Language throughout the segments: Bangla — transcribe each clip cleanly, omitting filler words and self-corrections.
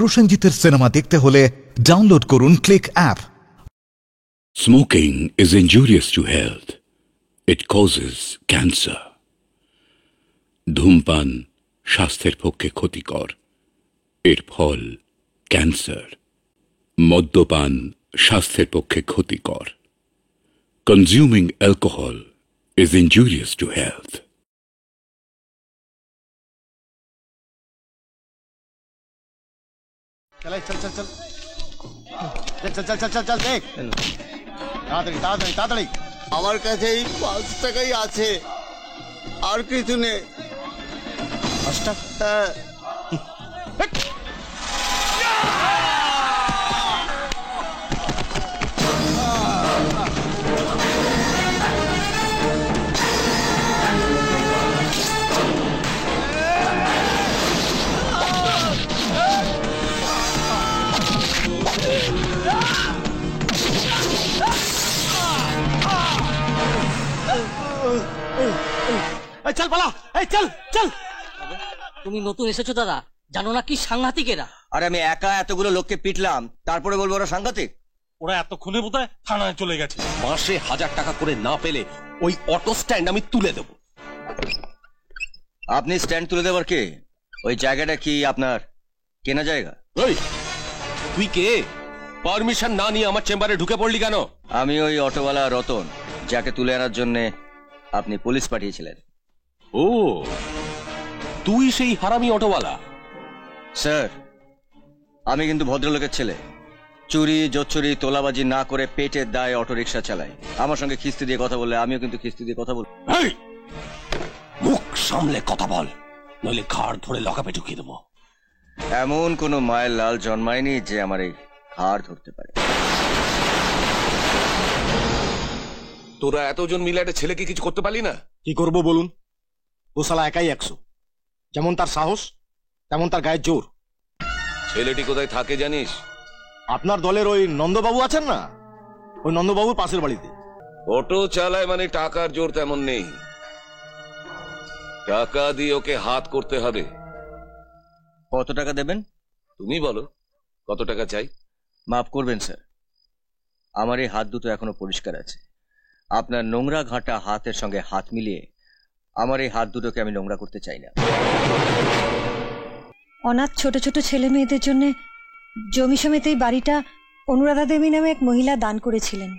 প্রসেনজিতের সিনেমা দেখতে হলে ডাউনলোড করুন click app. Smoking is injurious to health. It causes cancer. ধূমপান স্বাস্থ্যের পক্ষে ক্ষতিকর, এর ফল ক্যান্সার। মদ্যপান স্বাস্থ্যের পক্ষে ক্ষতিকর। Consuming alcohol is injurious to health. चल चल चल चल चल चल चल चल चल देख ताड़ाताड़ी ताड़ाताड़ी ताड़ाताड़ी আমার কাছে এই 5 টাকাই আছে, আর কিছু নেই। 5 টাকা চল পালা, এই চল চল। তুমি নতুন এসেছো দাদা, জানো না কি সাংঘাতিক এরা। আরে আমি একা এতগুলো লোককে পিটলাম, তারপরে বলবো ওরা সাংঘাতিক? ওরা এতক্ষণে বোধহয় থানায় চলে গেছে। মাসে 1000 টাকা করে না পেলে ওই অটো স্ট্যান্ড আমি তুলে দেব। আপনি স্ট্যান্ড তুলে দেবার কে? ওই জায়গাটা কি আপনার কেনা জায়গা? ওই তুই কে? পারমিশন না নিয়ে আমার চেম্বারে ঢুকে পড়লি কেন? আমি ওই অটোওয়ালা রতন, যাকে তুলে আনার জন্য আপনি পুলিশ পাঠিয়েছিলেন। ও, তুই সেই হারামি অটোওয়ালা? স্যার, আমি কিন্তু ভদ্রলোকের ছেলে। চুরি জোচ্চুরি তোলাবাজি না করে পেটের দায়ে অটো রিক্সা চালাই। আমার সঙ্গে খিস্তি দিয়ে কথা বললে আমিও কিন্তু খিস্তি দিয়ে কথা বলবো। মুখ সামলে কথা বল, নইলে ঘাড় ধরে লকাপে ঢুকিয়ে দেবো। এমন কোন মায়ের লাল জন্মায়নি যে আমার এই ঘাড় ধরতে পারে। তোরা এতজন মিলে একটা ছেলেকে কিছু করতে পারলি না? কি করব বলুন? ও শালা একাই 100। যেমন তার সাহস তেমন তার গায়ের জোর। ছেলেটি কোথায় থাকে জানিস? আপনার দলের ওই নন্দবাবু আছেন না, ওই নন্দবাবুর পাশের বাড়িতে। অটো চালায় মানে টাকার জোর তেমন নেই। টাকা দিয়ে ওকে হাত করতে হবে। কত টাকা দেবেন? তুমি বলো কত টাকা চাই। মাফ করবেন স্যার, আমার এই হাত দুটো এখনো পরিষ্কার আছে। আপনার নোংরা ঘাঁটা হাতের সঙ্গে হাত মিলিয়ে আমার এই হাত দুটোকে আমি নোংরা করতে চাই না। অনাথ ছোট ছোট ছেলে মেয়েদের জন্য জমি সমেত এই বাড়িটা অনুরাধা দেবী নামে এক মহিলা দান করেছিলেন।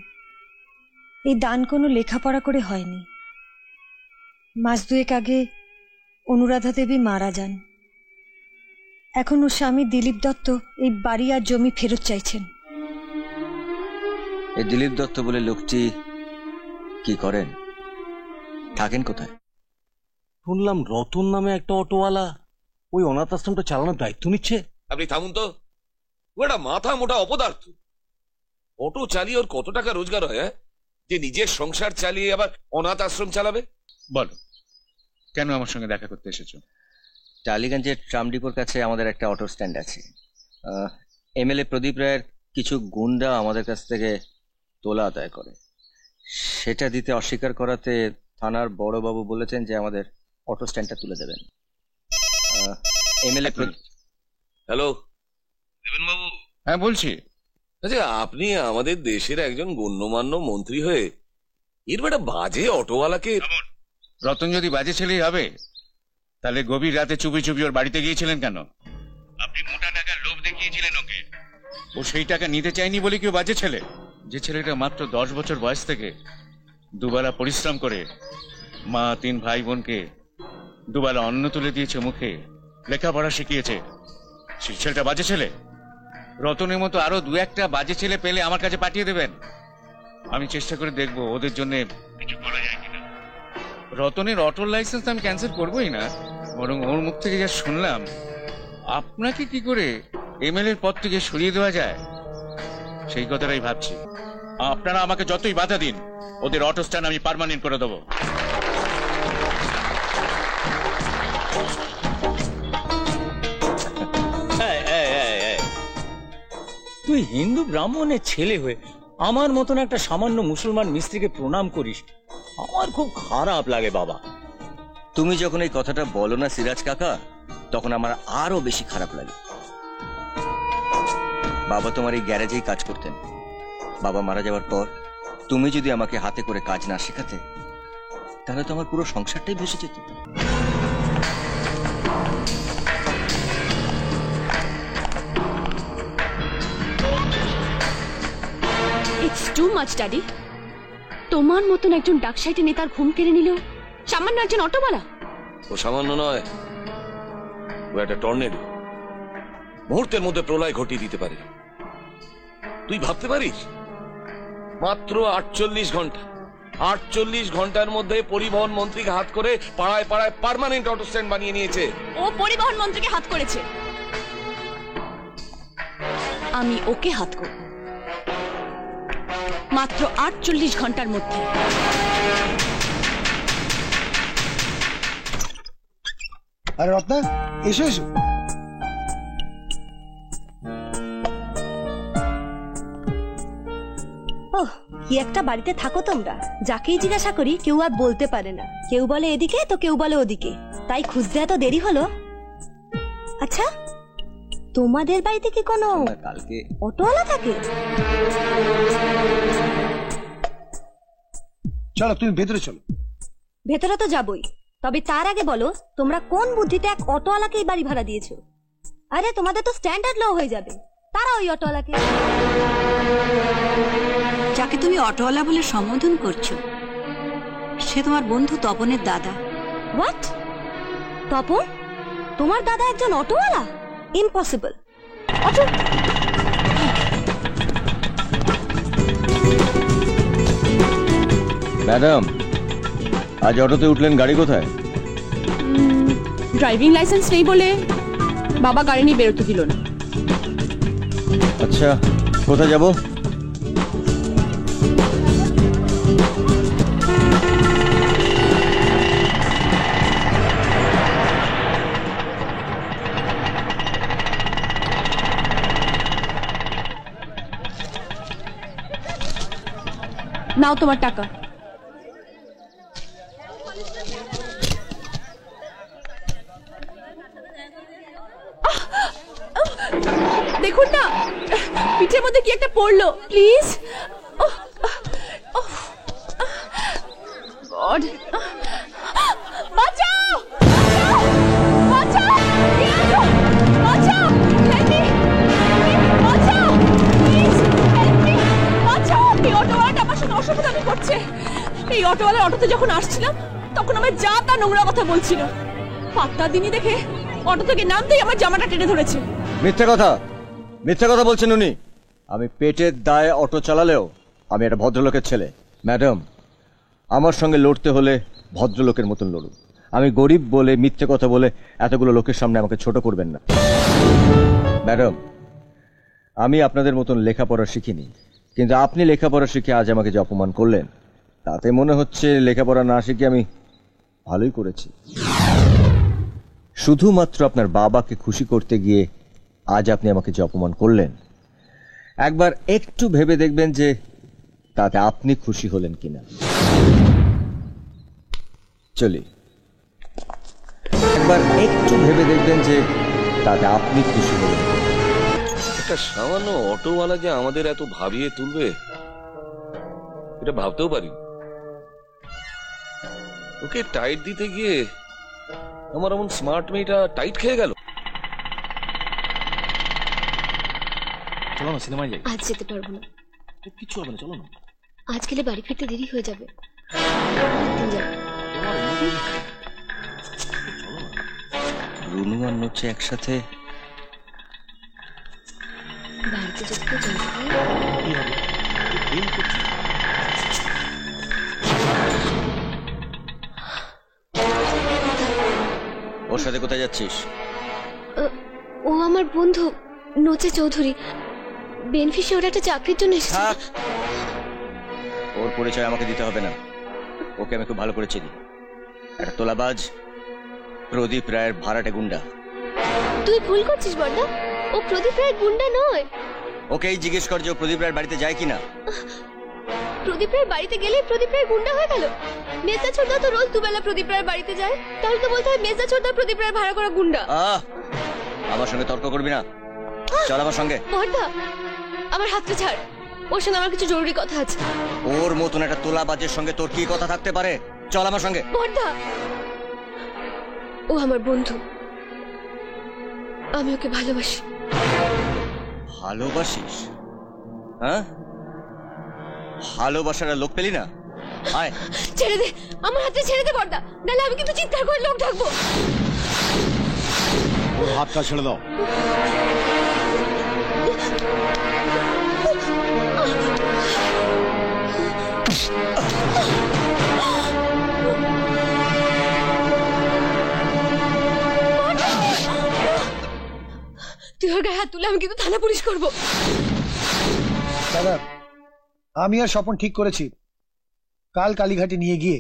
এই দান কোনো লেখাপড়া করে হয়নি। মাস 2 আগে অনুরাধা দেবী মারা যান। এখন ওর স্বামী দিলীপ দত্ত এই বাড়ি আর জমি ফেরত চাইছেন। এই দিলীপ দত্ত বলে লোকটি কি করেন, থাকেন কোথায়? শুনলাম রতন নামে একটা অটোওয়ালা ওই অনাথ আশ্রমটা চালানোর দায়িত্ব নিচ্ছে। আপনি থামুন তো, ওটা মাথা মোটা অপদার্থ। অটো চালিয়ে ওর কত টাকা রোজগার হয় যে নিজের সংসার চালিয়ে আবার অনাথ আশ্রম চালাবে? বলো, কেন আমার সঙ্গে দেখা করতে এসেছো? টালিগঞ্জের ট্রাম ডিপোর কাছে আমাদের একটা অটো স্ট্যান্ড আছে। এমএলএ প্রদীপ রায়ের কিছু গুন্ডা আমাদের কাছ থেকে তোলা আদায় করে। সেটা দিতে অস্বীকার করাতে থানার বড়বাবু বলেছেন যে আমাদের অটো স্ট্যান্ডটা তুলে দেবেন। এমএলএ হ্যালো দেবেন বাবু। হ্যাঁ বলছি। আচ্ছা, আপনি আমাদের দেশের একজন গণ্যমান্য মন্ত্রী হয়ে এর বেটা বাজে অটোওয়ালাকে। রতন যদি বাজে ছেলেই হবে তাহলে গভীর রাতে চুপি চুপি ওর বাড়িতে গিয়েছিলেন কেন? আপনি মোটা টাকার লোভ দেখিয়েছিলেন ওকে। ও সেই টাকা নিতে চায়নি বলে কি ও বাজে ছেলে? যে ছেলেটা মাত্র 10 বছর বয়স থেকে দুবেলা পরিশ্রম করে মা 3 ভাই বোনকে দুবেলা অন্ন তুলে দিয়েছে, মুখে লেখাপড়া শিখিয়েছে, সেই ছেলেটা বাজে ছেলে? রতনের মতো আরো 2-1টা বাজে ছেলে পেলে আমার কাছে পাঠিয়ে দেবেন, আমি চেষ্টা করে দেখবো ওদের জন্য কিছু করা যায় কিনা। রতনের অটোর লাইসেন্স আমি ক্যান্সেল করবোই না, বরং ওর মুখ থেকে যা শুনলাম আপনাকে কি করে এমএলএর পদ থেকে সরিয়ে দেওয়া যায় সেই কথাটাই ভাবছি। আপনারা আমাকে যতই বাধা দিন ওদের অটো স্ট্যান্ড আমি পার্মানেন্ট করে দেবো। তুই হিন্দু ব্রাহ্মণের ছেলে হয়ে আমার মতন একটা সামান্য মুসলমান মিস্ত্রিকে প্রণাম করিস, আমার খুব খারাপ লাগে বাবা। তুমি যখন এই কথাটা বলো না সিরাজ কাকা, তখন আমার আরো বেশি খারাপ লাগে। বাবা তোমার এই গ্যারেজেই কাজ করতেন। বাবা মারা যাওয়ার পর তুমি যদি আমাকে হাতে করে কাজ না শেখাতে, তাহলে তো আমার পুরো সংসারটাই ভেসে যেত। It's too much daddy. তোমার মতন একজন ডাকসাইটে নেতার ঘুম কেড়ে নিলেও সামান্য একজন অটোওয়ালা। ও সামান্য নয়, ও একটা টর্নেডো, মুহূর্তের মধ্যে প্রলয় ঘটিয়ে দিতে পারে। তুই ভাবতে পারিস, মাত্র 48 ঘন্টা, 48 ঘন্টার মধ্যে পরিবহন মন্ত্রীকে হাত করে পাড়ায় পাড়ায় পার্মানেন্ট অটো স্ট্যান্ড বানিয়ে নিয়েছে। ও পরিবহন মন্ত্রীকে হাত করেছে, আমি ওকে হাত করব মাত্র 48 ঘন্টার মধ্যে। আরে রত্না, এসো এসো। ওহ, কি একটা বাড়িতে থাকো তোমরা, যাকেই জিজ্ঞাসা করি কেউ আর বলতে পারে না। কেউ বলে এদিকে তো কেউ বলে ওদিকে, তাই খুঁজতে এত দেরি হলো। আচ্ছা, তোমাদের বাড়িতে কি কোনো কালকে অটোওয়ালা থাকে? চলো তুমি ভেতরে চলো। ভেতরে তো যাবই, তবে তার আগে বলো তোমরা কোন বুদ্ধিতে এক অটোওয়ালাকে এই বাড়ি ভাড়া দিয়েছো? আরে তোমাদের তো স্ট্যান্ডার্ড লো হয়ে যাবে, তারা ওই অটোওয়ালাকে। যাকে তুমি অটোওয়ালা বলে সম্বোধন করছো, সে তোমার বন্ধু তপনের দাদা। হোয়াট? তপন? তোমার দাদা একজন অটোওয়ালা? ইম্পসিবল। অটো? ম্যাডাম, আজ অটোতে উঠলেন, গাড়ি কোথায়? ড্রাইভিং লাইসেন্স নেই বলে বাবা গাড়ি নিয়ে বেরোতে দিল না। আচ্ছা, কোথায় যাব? নাও তোমার টাকা। দেখুন না, পিঠের মধ্যে কি একটা পড়লো, প্লিজ। গড, বাঁচাও, বাঁচাও, বাঁচাও, হেল্প মি, বাঁচাও, প্লিজ হেল্প মি, বাঁচাও। এই অটোওয়ালাটা আমার সাথে অসভ্যতামি করছে। এই অটোওয়ালার অটোতে যখন আসছিলাম তখন আমার যা তা নোংরা কথা বলছিল। পাত্তা দিনই দেখে অটো থেকে নামতেই আমার জামাটা টেনে ধরেছে। মিথ্যে কথা, মিথ্যে কথা বলছেন উনি। আমি পেটের দায়ে অটো চালালেও আমি একটা ভদ্রলোকের ছেলে। ম্যাডাম, আমার সঙ্গে লড়তে হলে ভদ্রলোকের মতন লড়ুন। আমি গরিব বলে মিথ্যে কথা বলে এতগুলো লোকের সামনে আমাকে ছোট করবেন না। ম্যাডাম, আমি আপনাদের মতন লেখাপড়া শিখিনি, কিন্তু আপনি লেখাপড়া শিখে আজ আমাকে যে অপমান করলেন, তাতে মনে হচ্ছে লেখাপড়া না শিখে আমি ভালোই করেছি। শুধুমাত্র আপনার বাবাকে খুশি করতে গিয়ে আজ আপনি আমাকে যে অপমান করলেন, একবার একটু ভেবে দেখবেন যে তাতে আপনি খুশি হলেন কিনা। চলি, একবার একটু ভেবে দেখবেন যে তাতে আপনি খুশি হলেন। একটা সামান্য অটোওয়ালা যে আমাদের এত ভাবিয়ে তুলবে, এটা ভাবতেও পারি। ওকে টাইট দিতে গিয়ে আমার এমন স্মার্ট মেয়েটা টাইট খেয়ে গেল। চলো না, সিনেমায় যাই। আজ যেতে পারবো না। কিছু হবে না, চলো না। আজ গেলে বাড়ি ফিরতে দেরি হয়ে যাবে। রুনু আর নোচে একসাথে বাড়িতে যেতে তো জানতে হয়। কি হবে? প্রেম করছি। ওর সাথে কোথায় যাচ্ছিস? ও আমার বন্ধু নোচে চৌধুরী, বেনফিশে ওর একটা চাকরির জন্য এসেছে। থাক, ওর পরিচয় আমাকে দিতে হবে না। ওকে আমি খুব ভালো করে চিনি। একটা তোলাবাজ, প্রদীপ রায়ের ভাড়াটে গুন্ডা। তুই ভুল করছিস বড়দা, ও প্রদীপ রায়ের গুন্ডা নয়। ওকেই জিজ্ঞেস কর যে ও প্রদীপ রায়ের বাড়িতে যায় কিনা। প্রদীপ রায়ের বাড়িতে গেলে প্রদীপ রায়ের গুন্ডা হয়ে গেল? মেজদা ছোটদা তো রোজ দুবেলা প্রদীপ রায়ের বাড়িতে যায়, তাহলে তো বলতে হয় মেজদা ছোটদা প্রদীপ রায়ের ভাড়া করা গুন্ডা। আমার সঙ্গে তর্ক করবি না। চল আমার সঙ্গে। বর্দা, আমার হাতটা ছাড়, ওর সঙ্গে আমার কিছু জরুরি কথা আছে। ওর মতন একটা তোলাবাজের সঙ্গে তোর কি কথা থাকতে পারে? চল আমার সঙ্গে। বর্দা, ও আমার বন্ধু, আমি ওকে ভালোবাসি। ভালোবাসিস? হ্যাঁ, ভালোবাসার লোক পেলি না? আয়। ছেড়ে দে, আমার হাতে ছেড়ে দে বর্দা, নাহলে আমি কিন্তু চিৎকার করে লোক ডাকবো। ওর হাতটা ছেড়ে দাও। তুই ওর গায়ে হাত তুলে আমি কিন্তু থানা পুলিশ করবো। দাদা, আমি আর স্বপন ঠিক করেছি কাল কালীঘাটে নিয়ে গিয়ে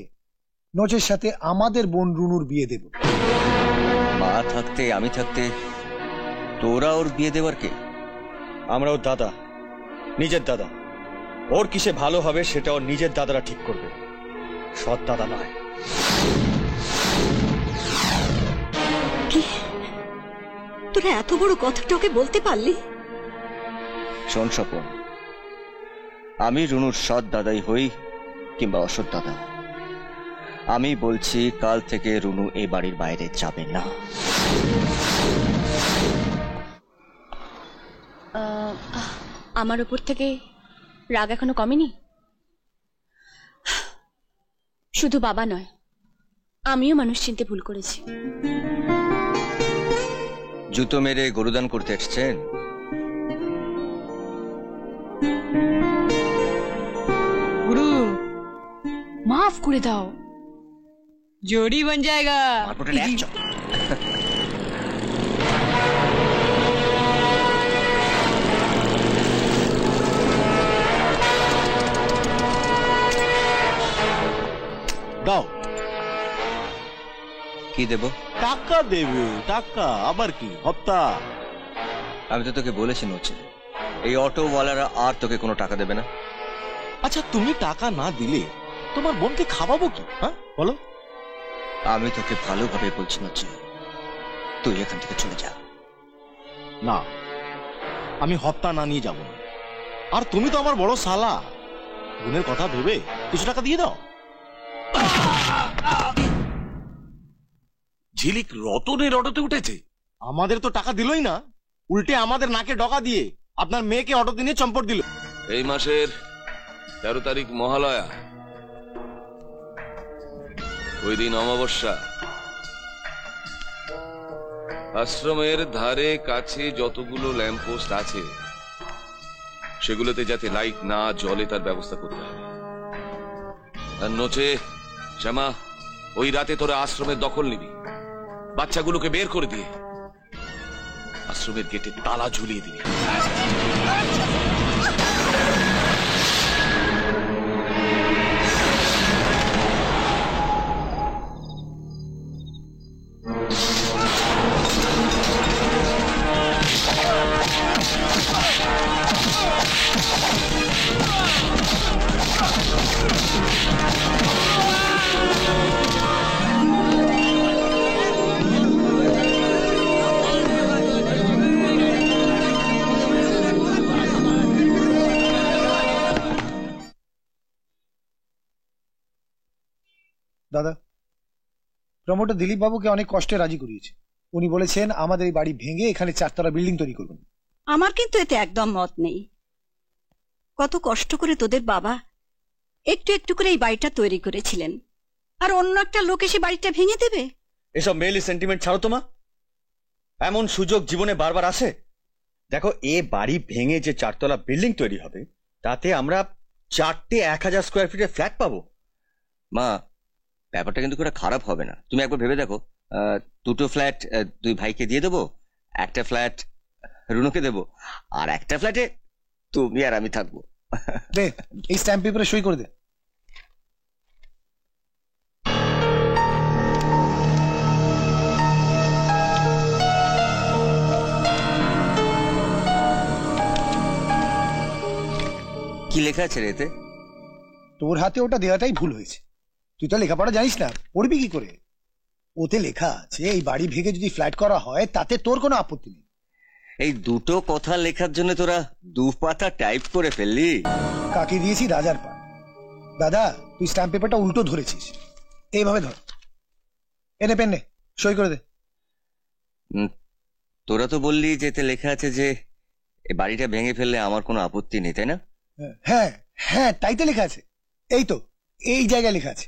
নোচের সাথে আমাদের বোন রুনুর বিয়ে দেব। মা থাকতে আমি থাকতে তোরা ওর বিয়ে দেবার কে? আমরা ওর দাদা, নিজের দাদা। ওর কিসে ভালো হবে সেটা ওর নিজের দাদারা ঠিক করবে, সৎ দাদা নয়। কি তোরা এত বড় কথাটা ওকে বলতে পারলি? শোন স্বপন, আমি রুনুর সৎ দাদাই হই কিংবা অসৎ দাদা, আমি বলছি কাল থেকে রুনু এ বাড়ির বাইরে যাবে না। আমার উপর থেকে রাগ এখনো কমেনি? শুধু বাবা নয়, আমিও মানুষ চিনতে ভুল করেছি। জুতো মেরে গরুদান করতে এসছেন? গুরু মাফ করে দাও, जोड़ी बन जाएगा। দাও। কি দেব? টাকা দেবে। টাকা আবার কি? হপ্তা। আমি তো তোকে বলেছি নোচে, এই অটোওয়ালারা আর তোকে কোনো টাকা দেবে না। আচ্ছা, তুমি টাকা না দিলে তোমার বোনকে খাওয়াবো কি? হ্যাঁ বলো। আমি তোকে ভালোভাবে বলছি নোচে, তুই এখান থেকে চলে যা। না, আমি হপ্তা না নিয়ে যাব না। আর তুমি তো আমার বড় শালা, বোনের কথা ভেবে কিছু টাকা দিয়ে দাও। ঝিলিক রতনের অটোতে উঠেছে? আমাদের তো টাকা দিলই না, উল্টে আমাদের নাকে ডকা দিয়ে আপনার মেয়েকে অটোতে নিয়ে চম্পট দিল। এই মাসের 13 তারিখ মহালয়া, ওই দিন অমাবস্যা। আশ্রমের ধারে কাছে যতগুলো ল্যাম্পপোস্ট আছে সেগুলোতে যাতে লাইট না জ্বলে তার ব্যবস্থা করতে হবে। আর নোচে শ্যামা, ওই রাতে তোরা আশ্রমের দখল নিবি, বাচ্চাগুলোকে বের করে দিয়ে আশ্রমের গেটে তালা ঝুলিয়ে দিবি। দাদা, প্রমোটার দিলীপ বাবুকে অনেক কষ্টে রাজি করিয়েছে। উনি বলেছেন আমাদের এই বাড়ি ভেঙে এখানে 4 তলা বিল্ডিং তৈরি করবেন। আমার কিন্তু এতে একদম মত নেই। কত কষ্ট করে তোদের বাবা একটু একটু করে এই বাড়িটা তৈরি করেছিলেন, আর অন্য একটা লোক এসে বাড়িটা ভেঙে দেবে? এসব মেইলি সেন্টিমেন্ট ছাড়ো তো মা। এমন সুযোগ জীবনে বারবার আসে। দেখো, এ বাড়ি ভেঙে যে 4 তলা বিল্ডিং তৈরি হবে তাতে আমরা 4টে 1000 স্কোয়ার ফিটের ফ্ল্যাট পাবো। মা, ব্যাপারটা কিন্তু খুব খারাপ হবে না, তুমি একবার ভেবে দেখো। 2টো ফ্ল্যাট 2 ভাইকে দিয়ে দেবো, একটা ফ্ল্যাট রুনুকে দেবো, আর একটা ফ্ল্যাটে তুমি আর আমি থাকবো। দে, এই স্ট্যাম্প পেপারে সই করে দে। কি লেখা আছে রে এতে? তোর হাতে ওটা দেওয়াটাই ভুল হয়েছে। তুই তো লেখাপড়া জানিস না, পড়বি কি করে? ওতে লেখা আছে এই বাড়ি ভেঙে যদি ফ্ল্যাট করা হয় তাতে তোর কোনো আপত্তি নেই। এই দুটো কথা লেখার জন্য তোরা 2 পাতা টাইপ করে ফেললি? কাকে দিয়েছি রাজার পা। দাদা তুই স্ট্যাম্প পেপারটা উল্টো ধরেছিস, এইভাবে ধর। এনে পেন নে, সই করে দে। তোরা তো বললি যে এতে লেখা আছে যে এই বাড়িটা ভেঙে ফেললে আমার কোনো আপত্তি নেই, তাই না? হ্যাঁ হ্যাঁ, তাই তো লেখা আছে। এই তো এই জায়গায় লেখা আছে।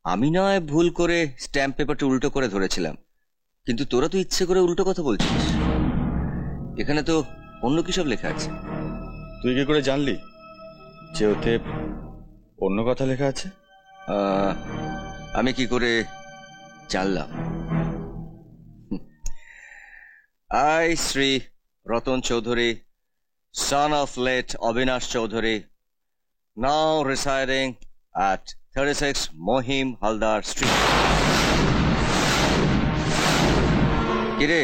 আমি নয় ভুল করে স্ট্যাম্প পেপারটা উল্টো করে ধরেছিলাম, কিন্তু তোরা তো ইচ্ছে করে উল্টো কথা বলছিস। এখানে তো অন্য কি সব লেখা আছে। তুই কি করে জানলি যে ওতে অন্য কথা লেখা আছে? আমি কি করে জানলাম? I, Sri Ratan Chaudhary, son of late Avinash Chaudhary, now residing at 36 Mohim Haldar Street. কিরে,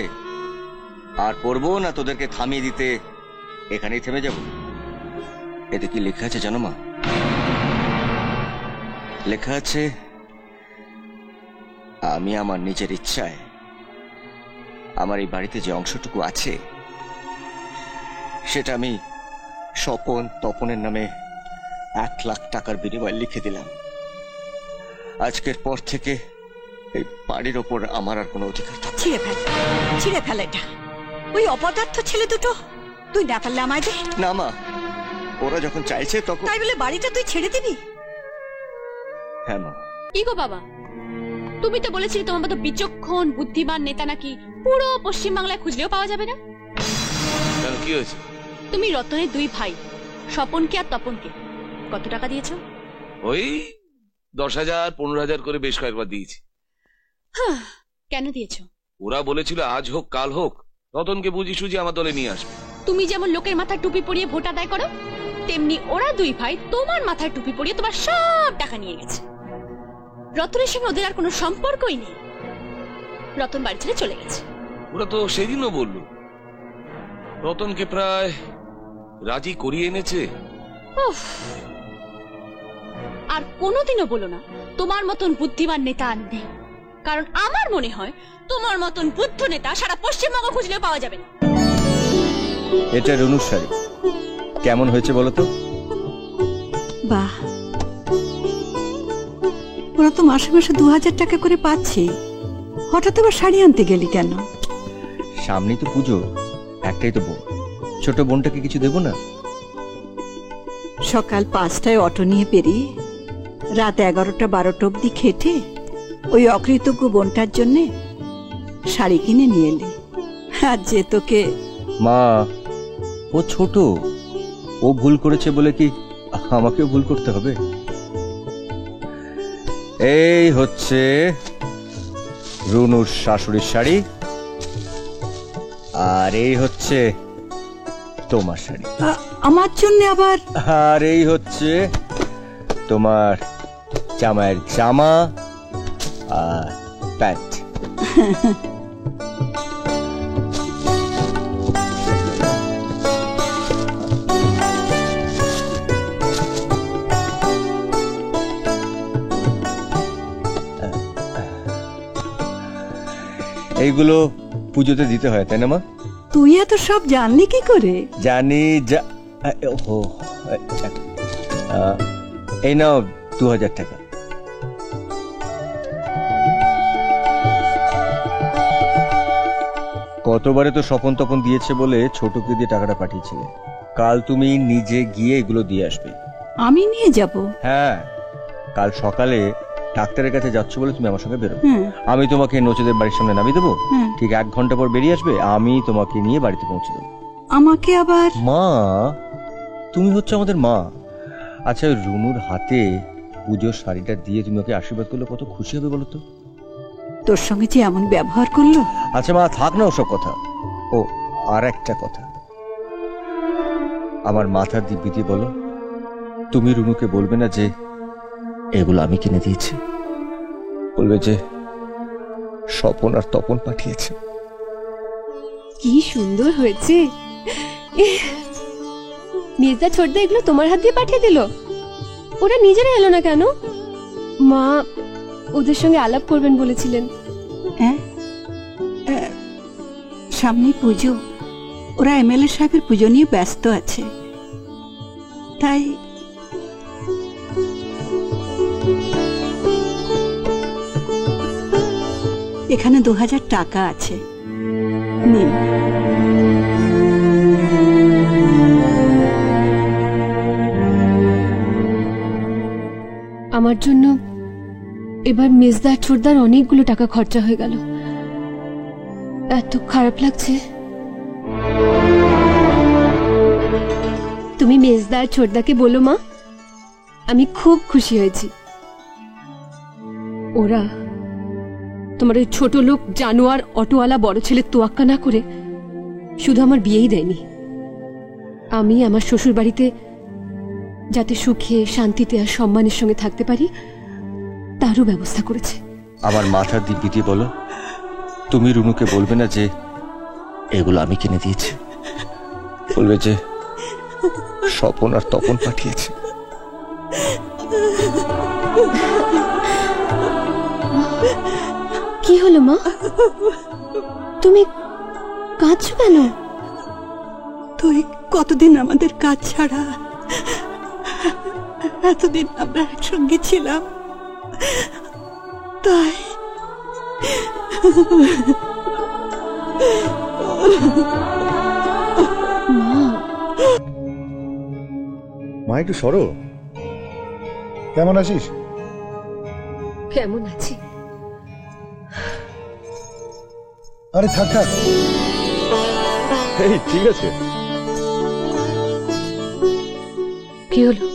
আর পড়বো না তোদেরকে থামিয়ে দিতে এখানেই থেমে যাব? এতে কি লেখা আছে জানো মা? লেখা আছে আমি আমার নিজের ইচ্ছায় আমার এই বাড়িতে যে অংশটুকু আছে সেটা আমি স্বপন তপনের নামে 1 লাখ টাকার বিনিময়ে লিখে দিলাম। আজকের পর থেকে এই বাড়ির ওপর আমার আর কোনো অধিকার থাকবে না। ছিঁড়ে ফেল এটা। ওই অপদার্থ ছেলে দুটো তুই না ফেললে আমায় দে। না মা, ওরা যখন চাইছে তখন। তাই বলে বাড়িটা তুই ছেড়ে দিবি? হ্যাঁ মা। কি গো বাবা, তুমি তো বলেছিলে তোমার মতো বিচক্ষণ বুদ্ধিমান নেতা নাকি পুরো পশ্চিমবাংলায় খুঁজলেও পাওয়া যাবে না। কেন, কি হয়েছে? তুমি রতনের 2 ভাই স্বপনকে আর তপনকে কত টাকা দিয়েছো? ওই 10,000 15,000 করে বেশ কয়েকবার দিয়েছি। কেন দিয়েছো? ওরা বলেছিল আজ হোক কাল হোক রতনকে বুঝি সুঝি আমার দলে নিয়ে আসবে। তুমি যেমন লোকের মাথায় টুপি পরিয়ে ভোট আদায় করো, তেমনি ওরা 2 ভাই তোমার মাথায় টুপি পরিয়ে তোমার সব টাকা নিয়ে গেছে। রতনের সঙ্গে ওদের আর কোনো সম্পর্কই নেই। রতন বাড়ি ছেড়ে চলে গেছে। ওরা তো সেদিনও বলল রতনকে প্রায় রাজি করিয়ে এনেছে। আর কোনোদিনও বলো না তোমার মতন বুদ্ধিমান নেতা আর নেই, কারণ আমার মনে হয় তোমার মতন বুদ্ধ নেতা সারা পশ্চিমবঙ্গ খুঁজলেও পাওয়া যাবে না। এটা রুনুর শাড়ি, কেমন হয়েছে বলো তো? বাহ, ওরা তো মাসে মাসে 2,000 টাকা করে পাচ্ছে, হঠাৎ আবার শাড়ি আনতে গেলি কেন? সামনেই তো পুজো, একটাই তো বোন, ছোট বোনটাকে কিছু দেবো না? সকাল 5টায় অটো নিয়ে বেরিয়ে রাত 11টা 12টা অব্দি খেটে ওই অকৃতজ্ঞ বোনটার জন্য শাড়ি কিনে নিয়ে এলি। আর যে তোকে। মা, ও ছোট, ও ভুল করেছে বলে কি আমাকেও ভুল করতে হবে? এই হচ্ছে রুনুর শাশুড়ির শাড়ি, আর এই হচ্ছে তোমার শাড়ি। আমার জন্য আবার? আর এই হচ্ছে তোমার জামাইয়ের জামা আর প্যান্ট। এইগুলো পুজোতে দিতে হয়, তাই না মা? তুই এত সব জানলি কি করে? জানি। এই নাও 2,000 টাকা। গতবারে তো স্বপন তপন দিয়েছে বলে ছোটকে দিয়ে টাকাটা পাঠিয়েছিলে। কাল তুমি নিজে গিয়ে এগুলো দিয়ে আসবে। আমি নিয়ে যাব? হ্যাঁ, কাল সকালে ডাক্তারের কাছে যাচ্ছ বলে তুমি আমার সঙ্গে বেরো। আমি তোমাকে নচিদের বাড়ির সামনে নামিয়ে দেবো, ঠিক 1 ঘন্টা পর বেরিয়ে আসবে, আমি তোমাকে নিয়ে বাড়িতে পৌঁছে দেবো। আমাকে আবার? মা, তুমি হচ্ছে আমাদের মা। আচ্ছা, রুনুর হাতে পুজোর শাড়িটা দিয়ে তুমি ওকে আশীর্বাদ করলে কত খুশি হবে বলো তো? তোর সঙ্গে যে এমন ব্যবহার করলো। আচ্ছা মা, থাক না ওসব কথা। ও, আর একটা কথা, আমার মাথার দিব্যি দিয়ে বলো, তুমি রুনুকে বলবে না যে এগুলো আমি কিনে দিয়েছি? বলবে যে স্বপন আর তপন পাঠিয়েছে। কি সুন্দর হয়েছে। মেজদা ছোটদা এগুলো তোমার হাত দিয়ে পাঠিয়ে দিল? ওরা নিজেরা এলো না কেন? মা ওদের সঙ্গে আলাপ করবেন বলেছিলেন। হ্যাঁ, সামনে পুজো, ওরা এমএলএ সাহেবের পুজো নিয়ে ব্যস্ত আছে, তাই এখানে 2000 টাকা আছে, নিন। আমার জন্য এবার মেজদার ছোটদার অনেকগুলো টাকা খরচা হয়ে গেল, এত খারাপ লাগছে। তুমি মেজদার ছোটদাকে বলো মা, আমি খুব খুশি হয়েছি। ওরা তোমার ওই ছোট লোক জানোয়ার অটোওয়ালা বড় ছেলের তোয়াক্কা না করে শুধু আমার বিয়েই দেয়নি, আমি আমার শ্বশুর বাড়িতে যাতে সুখে শান্তিতে আর সম্মানের সঙ্গে থাকতে পারি তারও ব্যবস্থা করেছে। আমার মাথার দিব্যি দিয়ে বলো, তুমি রুনুকে বলবে না যে এগুলো আমি কিনে দিয়েছি, বলবে যে স্বপন আর তপন পাঠিয়েছে। কি হলো মা, তুমি কাঁদছো কেন? তুই কতদিন আমাদের কাজ ছাড়া, এতদিন আমরা একসঙ্গে ছিলাম, তাই মা একটু সরো। কেমন আছিস? কেমন আছি? আরে থাক থাক, এই ঠিক আছে। কি হলো?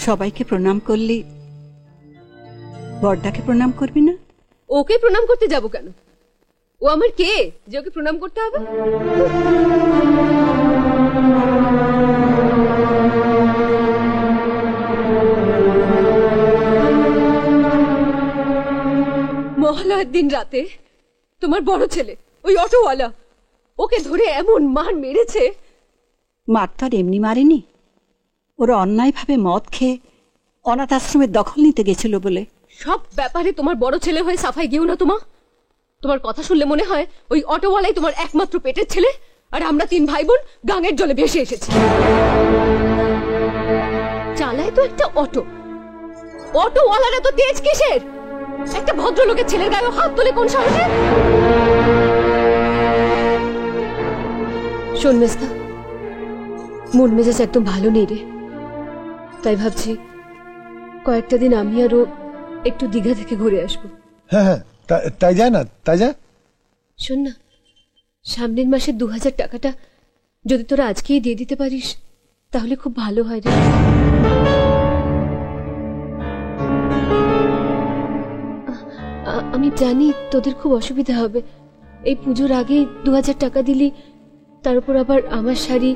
সবাইকে প্রণাম করলি, বড়দাকে প্রণাম করবি না? ওকে প্রণাম করতে যাব কেন? ও আমার কে যে ওকে প্রণাম করতে হবে? মহালয়ার দিন রাতে তোমার বড় ছেলে ওই অটোওয়ালা ওকে ধরে এমন মার মেরেছে। মার তো আর এমনি মারেনি, ওরা অন্যায়ভাবে মদ খেয়ে অনাথ আশ্রমের দখল নিতে গেছিল বলে। সব ব্যাপারে তোমার বড় ছেলে হয়ে সাফাই গিয়েও না তোমার। তোমার কথা শুনলে মনে হয় ওই অটোওয়ালাই তোমার একমাত্র পেটের ছেলে, আর আমরা 3 ভাই বোন গাঙের জলে ভেসে এসেছি। চালায় তো একটা অটো, অটোওয়ালার এত তেজ কিসের? একটা ভদ্রলোকের ছেলের গায়ে হাত তোলে কোন সাহসে? শোন মেস্তা, মন মেজাজ একদম ভালো নেই রে, তাই ভাবছি কয়েকটা দিন আমি আরো একটু দীঘা থেকে ঘুরে আসবো। হ্যাঁ হ্যাঁ, তাই যায় না, তাই যা। শোন না, সামনের মাসের 2000 টাকাটা যদি তোরা আজকেই দিয়ে দিতে পারিস তাহলে খুব ভালো হয় রে। আমি জানি তোদের খুব অসুবিধা হবে, এই পুজোর আগে 2000 টাকা দিলি, তার উপর আবার আমার শাড়ি,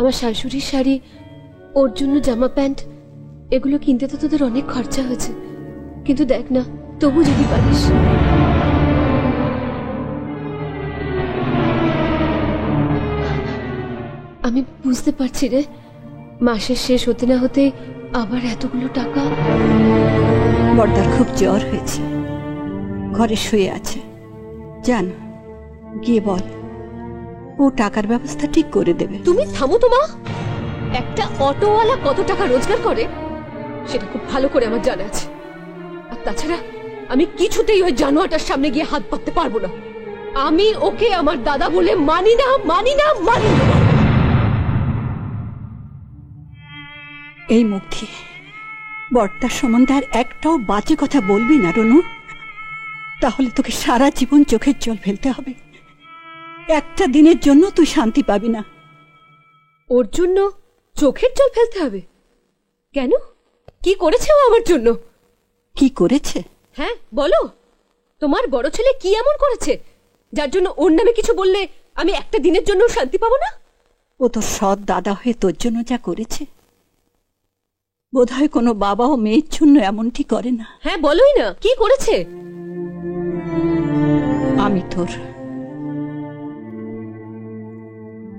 আমার শাশুড়ির শাড়ি, ওর জন্য জামা প্যান্ট, এগুলো কিনতে তো তোদের অনেক খরচা হয়েছে, কিন্তু দেখ না তবু যদি পারিস। আমি বুঝতে পারছি রে, মাসের শেষ হতে না হতে আবার এতগুলো টাকা। বড়দার খুব জ্বর হয়েছে, ঘরে শুয়ে আছে, জান গিয়ে বল, ও টাকার ব্যবস্থা ঠিক করে দেবে। তুমি থামো তো মা, একটা অটোওয়ালা কত টাকা রোজগার করে সেটা খুব ভালো করে আমার জানা আছে, আর তাছাড়া আমি কিছুতেই ওই জানোয়ারটার সামনে গিয়ে হাত পাততে পারবো না। আমি ওকে আমার দাদা বলে মানি না, মানি না, মানি না। এই মুখ দিয়ে বড়দার সম্বন্ধে আর একটাও বাজে কথা বলবি না রনু, তাহলে তোকে সারা জীবন চোখের জল ফেলতে হবে। একটা দিনের জন্য তুই শান্তি পাবি না। ওর জন্য চোখের জল ফেলতে হবে কেন? কি করেছে ও আমার জন্য? কি করেছে? হ্যাঁ বলো, তোমার বড় ছেলে কি এমন করেছে যার জন্য ওর নামে কিছু বললে আমি একটা দিনের জন্য শান্তি পাবো না? ও তো সৎ দাদা হয়ে তোর জন্য যা করেছে, বোধহয় কোনো বাবা ও মেয়ের জন্য এমনটি করে না। হ্যাঁ বলোই না, কি করেছে? আমি তোর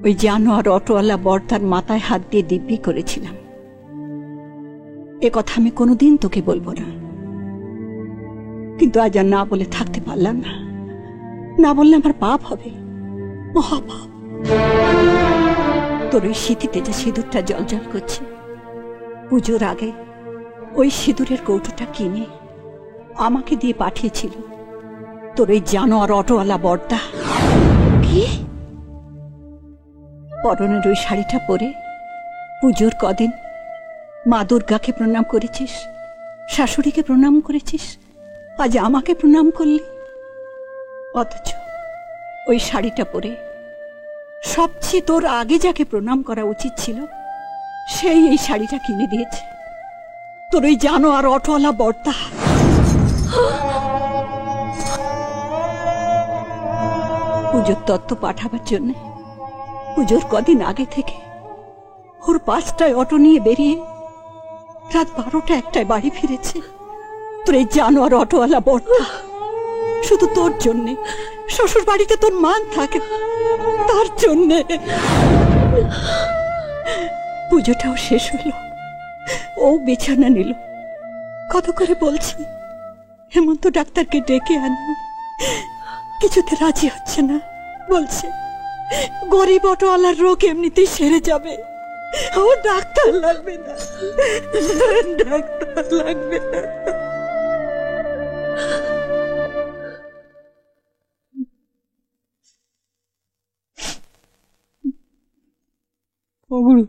ওই জানোয়ার অটোওয়ালা বড়দার মাথায় হাত দিয়ে দিব্যি করেছিলাম এ কথা আমি কোনোদিন তোকে বলবো না, কিন্তু আজ আর না বলে থাকতে পারলাম না। না বললে আমার পাপ হবে, মহাপাপ। তোর ওই স্মৃতিতে যে সিঁদুরটা জলজল করছে, পুজোর আগে ওই সিঁদুরের কৌটোটা কিনে আমাকে দিয়ে পাঠিয়েছিল তোর ওই জানোয়ার অটোওয়ালা বড়দা। কি? পরনের ওই শাড়িটা পরে পুজোর কদিন মা দুর্গাকে প্রণাম করেছিস, শাশুড়িকে প্রণাম করেছিস, আজ আমাকে প্রণাম করলি। অথচ ওই শাড়িটা পরে সবচেয়ে তোর আগে যাকে প্রণাম করা উচিত ছিল সেই এই শাড়িটা কিনে দিয়েছে তোর ওই জানোয়ার অটোওয়ালা বড়দা। পুজোর তত্ত্ব পাঠাবার জন্য পুজোর কদিন আগে থেকে ওর 5টায় অটো নিয়ে বেরিয়ে রাত 12টা 1টায় বাড়ি ফিরেছে তোর এই জানোয়ার অটোওয়ালা বড়দা। শুধু তোর জন্যে, শ্বশুর বাড়িতে তোর মান থাকে তার জন্যে। পুজোটাও শেষ হলো, ও বিছানা নিল। কত করে বলছি হেমন্ত ডাক্তারকে ডেকে আনবো, কিছুতে রাজি হচ্ছে না। বলছে গরিব অটোওয়ালার রোগ এমনিতেই সেরে যাবে, ও ডাক্তার লাগবে না, ডাক্তার লাগবে না। ও গুরু,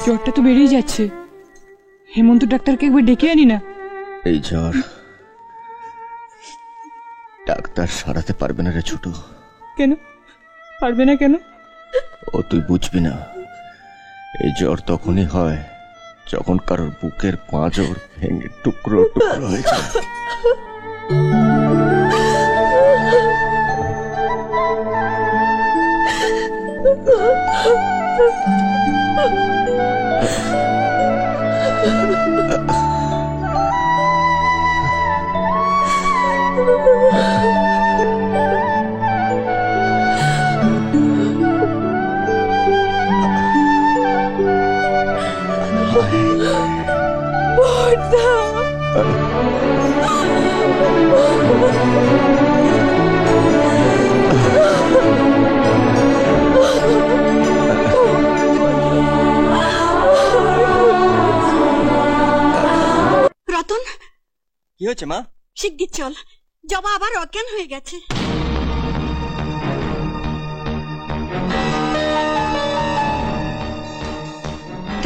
জ্বরটা তো বেড়েই যাচ্ছে, হেমন্ত ডাক্তারকে একবার ডেকে আনি না? এই জ্বর ডাক্তার সারাতে পারবে না রে ছোট। কেন পারবে না? কেন? ও তুই বুঝবি না, এই জ্বর তখনই হয় যখন কারোর বুকের পাঁজর ভেঙে টুকরো টুকরো হয়ে যায়। রতন, কি হচ্ছে মা? শিগগির চল, জবা আবার অজ্ঞান হয়ে গেছে।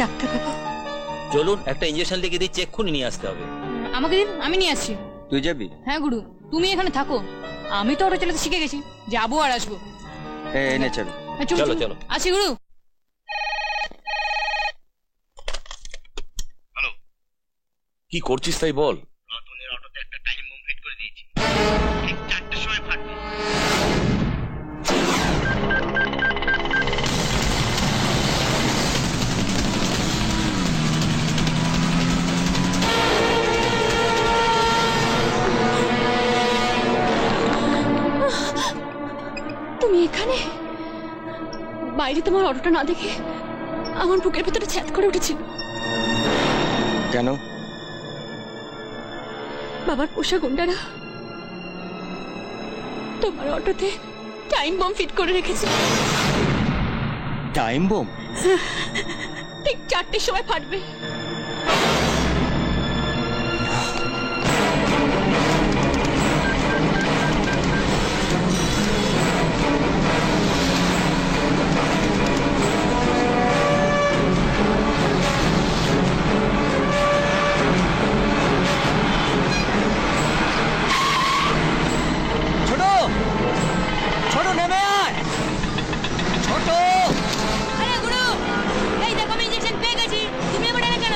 ডাক্তার বাবু, চলুন একটা ইঞ্জেকশন লিখে দিচ্ছি, এক্ষুনি নিয়ে আসতে হবে। আমাকে দিন, আমি নিয়ে আসছি। তুই যাবি? হ্যাঁ গুরু, তুমি এখানে থাকো, আমি তো অটো চালাতে শিখে গেছি, যাবো আর আসবো। এনে চল। চলো চলো। আসি গুরু। কি করছিস তাই বল। রতনের অটোতে একটা টাইম বোম ফিট করে দিয়েছি, ঠিক 4টার সময় ফাটবে। তুমি এখানে? বাইরে তোমার অটোটা না দেখে আমার বুকের ভেতরে ছ্যাদ করে উঠেছিল। কেন? বাবার পোষা গুন্ডারা তোমার অটোতে টাইম বম ফিট করে রেখেছে। Time bomb? ঠিক 4টের সময় ফাটবে। ছোট নেমে আয়। ছোট, আরে গুরু, এই দেখো আমি ইঞ্জেকশন পেয়ে গেছি, তুমি এবার এলে কেন?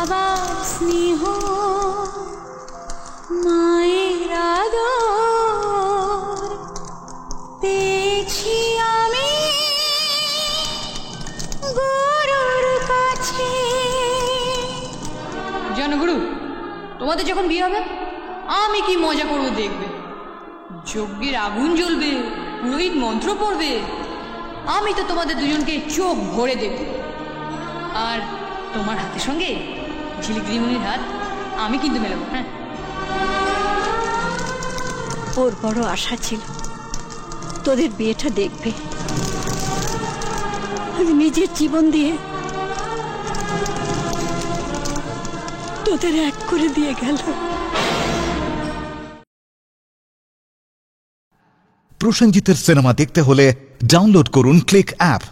বাবার স্নেহ মায়ের আদর পেয়েছি আমি গুরুর কাছে। জানো গুরু, তোমাদের যখন বিয়ে হবে আমি কি মজা করবো দেখবে। যজ্ঞের আগুন জ্বলবে, পুরোহিত মন্ত্র পড়বে, আমি তো তোমাদের দুজনকে চোখ ভরে দেব। আর তোমার হাতের সঙ্গে ঝিলিগিরিমণির হাত আমি কিন্তু মেলাবো। হ্যাঁ, ওর বড় আশা ছিল তোদের বিয়েটা দেখবে। আমি নিজের জীবন দিয়ে তোদের এক করে দিয়ে গেল। প্রসেনজিতের সিনেমা দেখতে হলে ডাউনলোড করুন ক্লিক অ্যাপ।